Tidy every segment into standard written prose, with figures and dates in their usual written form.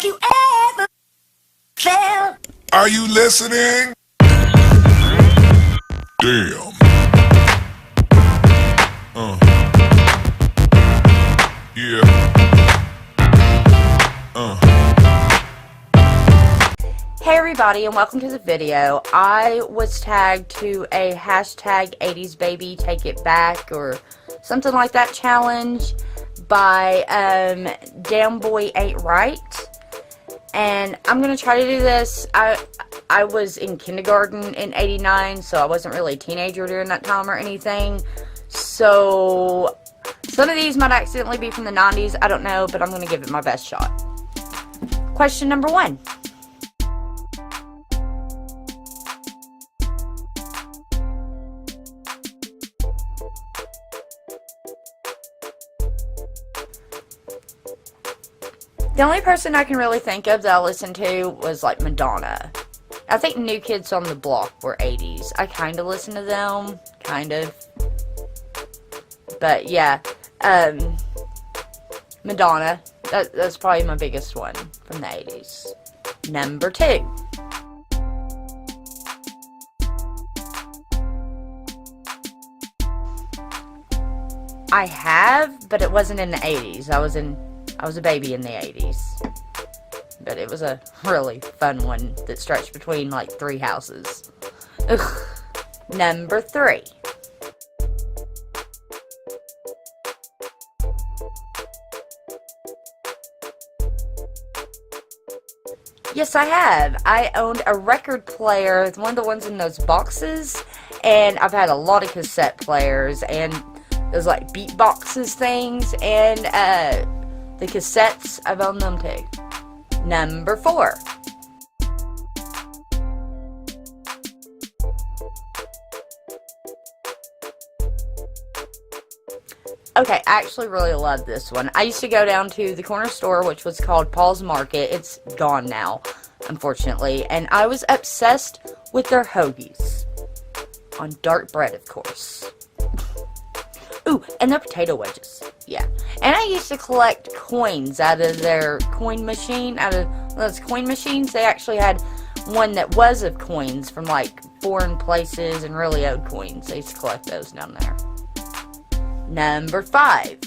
you ever felt. Are you listening? Damn. Yeah. Hey everybody, and welcome to the video. I was tagged to a hashtag 80's baby take it back or something like that challenge by Damnboy Aintright, and I'm gonna try to do this. I was in kindergarten in '89, so I wasn't really a teenager during that time or anything, so some of these might accidentally be from the 90s, I don't know, but I'm gonna give it my best shot. Question number 1. The only person I can really think of that I listened to was like Madonna. I think New Kids on the Block were 80s. I kind of listened to them, kind of. But yeah, Madonna. That's probably my biggest one from the 80s. Number 2. I have, but it wasn't in the 80s. I was a baby in the 80s. But it was a really fun one that stretched between like 3 houses. Ugh. Number 3. Yes, I have. I owned a record player, one of the ones in those boxes, and I've had a lot of cassette players, and those like beatboxes things, and the cassettes, I've owned them too. Number 4. Okay, I actually really love this one. I used to go down to the corner store, which was called Paul's Market. It's gone now, unfortunately. And I was obsessed with their hoagies. On dark bread, of course. Ooh, and their potato wedges. Yeah. And I used to collect coins out of their coin machine. Out of those coin machines, they actually had one that was of coins from like foreign places and really old coins. I used to collect those down there. Number 5.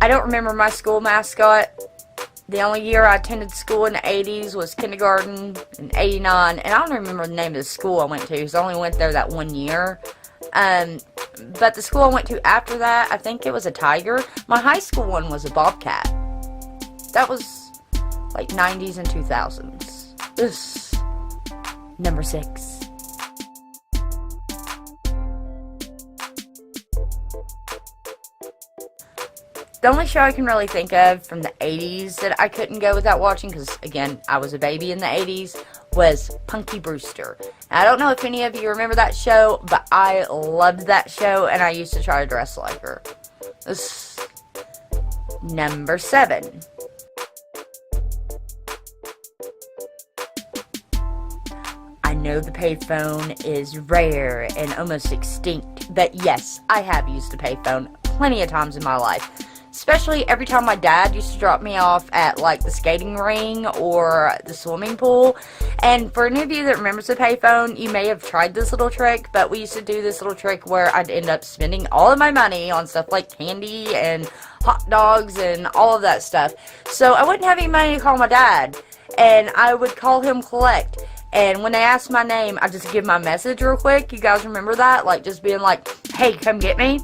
I don't remember my school mascot. The only year I attended school in the 80s was kindergarten in '89, and I don't remember the name of the school I went to because I only went there that one year. But the school I went to after that, I think it was a tiger. My high school one was a bobcat. That was like 90s and 2000s. Ugh. Number 6. The only show I can really think of from the 80s that I couldn't go without watching, because again, I was a baby in the 80s, was Punky Brewster. Now, I don't know if any of you remember that show, but I loved that show, and I used to try to dress like her. Number 7. I know the payphone is rare and almost extinct, but yes, I have used the payphone plenty of times in my life. Especially every time my dad used to drop me off at like the skating ring or the swimming pool. And for any of you that remembers the payphone, you may have tried this little trick, but we used to do this little trick where I'd end up spending all of my money on stuff like candy and hot dogs and all of that stuff. So I wouldn't have any money to call my dad, and I would call him collect. And when they asked my name, I just give my message real quick. You guys remember that? Like just being like, hey, come get me.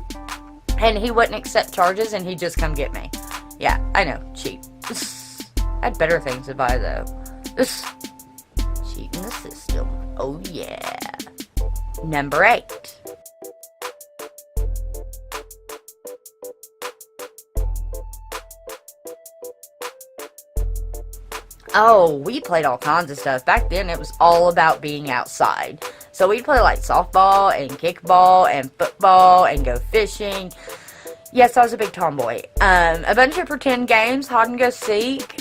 And he wouldn't accept charges, and he'd just come get me. Yeah, I know, cheap. I had better things to buy, though. Cheating the system. Oh, yeah. Number 8. Oh, we played all kinds of stuff. Back then, it was all about being outside. So we'd play like softball and kickball and football and go fishing. Yes, I was a big tomboy. A bunch of pretend games, hide and go seek.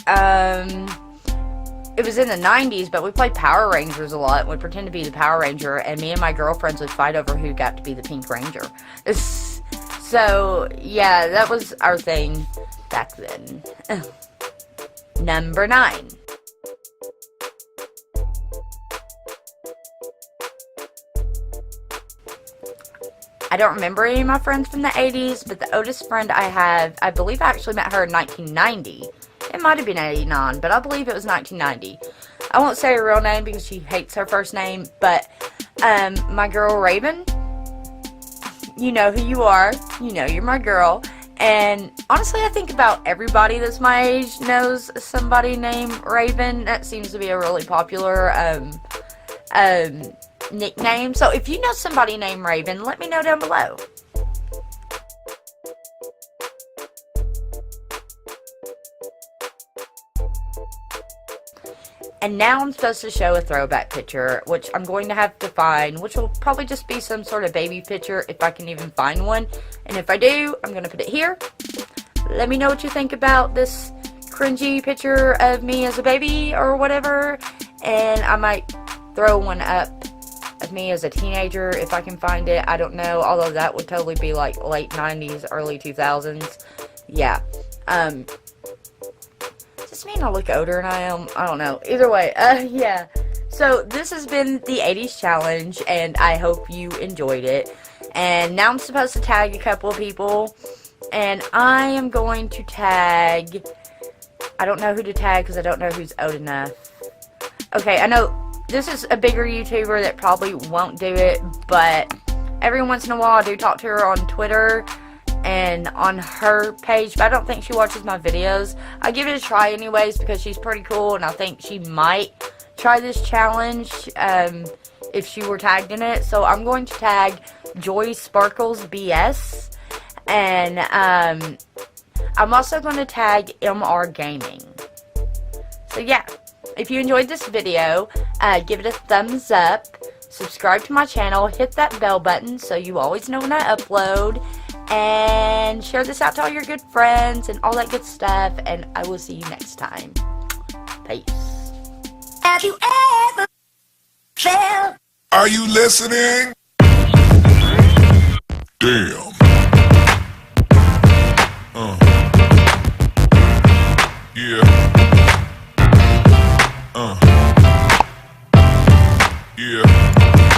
It it was in the 90s, but we played Power Rangers a lot. We'd pretend to be the Power Ranger, and me and my girlfriends would fight over who got to be the Pink Ranger. So, yeah, that was our thing back then. Number 9. I don't remember any of my friends from the 80s, but the oldest friend I have, I believe I actually met her in 1990. It might have been 89, but I believe it was 1990. I won't say her real name because she hates her first name, but my girl Raven, you know who you are. You know you're my girl. And honestly, I think about everybody that's my age knows somebody named Raven. That seems to be a really popular nickname. So if you know somebody named Raven, let me know down below. And now I'm supposed to show a throwback picture, which I'm going to have to find, which will probably just be some sort of baby picture if I can even find one. And if I do, I'm going to put it here. Let me know what you think about this cringy picture of me as a baby or whatever. And I might throw one up of me as a teenager if I can find it. I don't know, although that would totally be like late 90s, early 2000s. Yeah. Does this mean I look older than I am? I don't know. Either way, yeah. So this has been the 80s challenge, and I hope you enjoyed it. And now I'm supposed to tag a couple of people, and I am going to tag, I don't know who to tag because I don't know who's old enough. Okay, I know this is a bigger YouTuber that probably won't do it, but every once in a while I do talk to her on Twitter and on her page, but I don't think she watches my videos. I give it a try anyways because she's pretty cool, and I think she might try this challenge if she were tagged in it. So I'm going to tag JoySparkelsBS, and I'm also going to tag MR Gaming. So yeah, if you enjoyed this video, give it a thumbs up, subscribe to my channel, hit that bell button so you always know when I upload, and share this out to all your good friends and all that good stuff, and I will see you next time. Peace. Have you ever felt? Are you listening? Damn. Yeah. Yeah.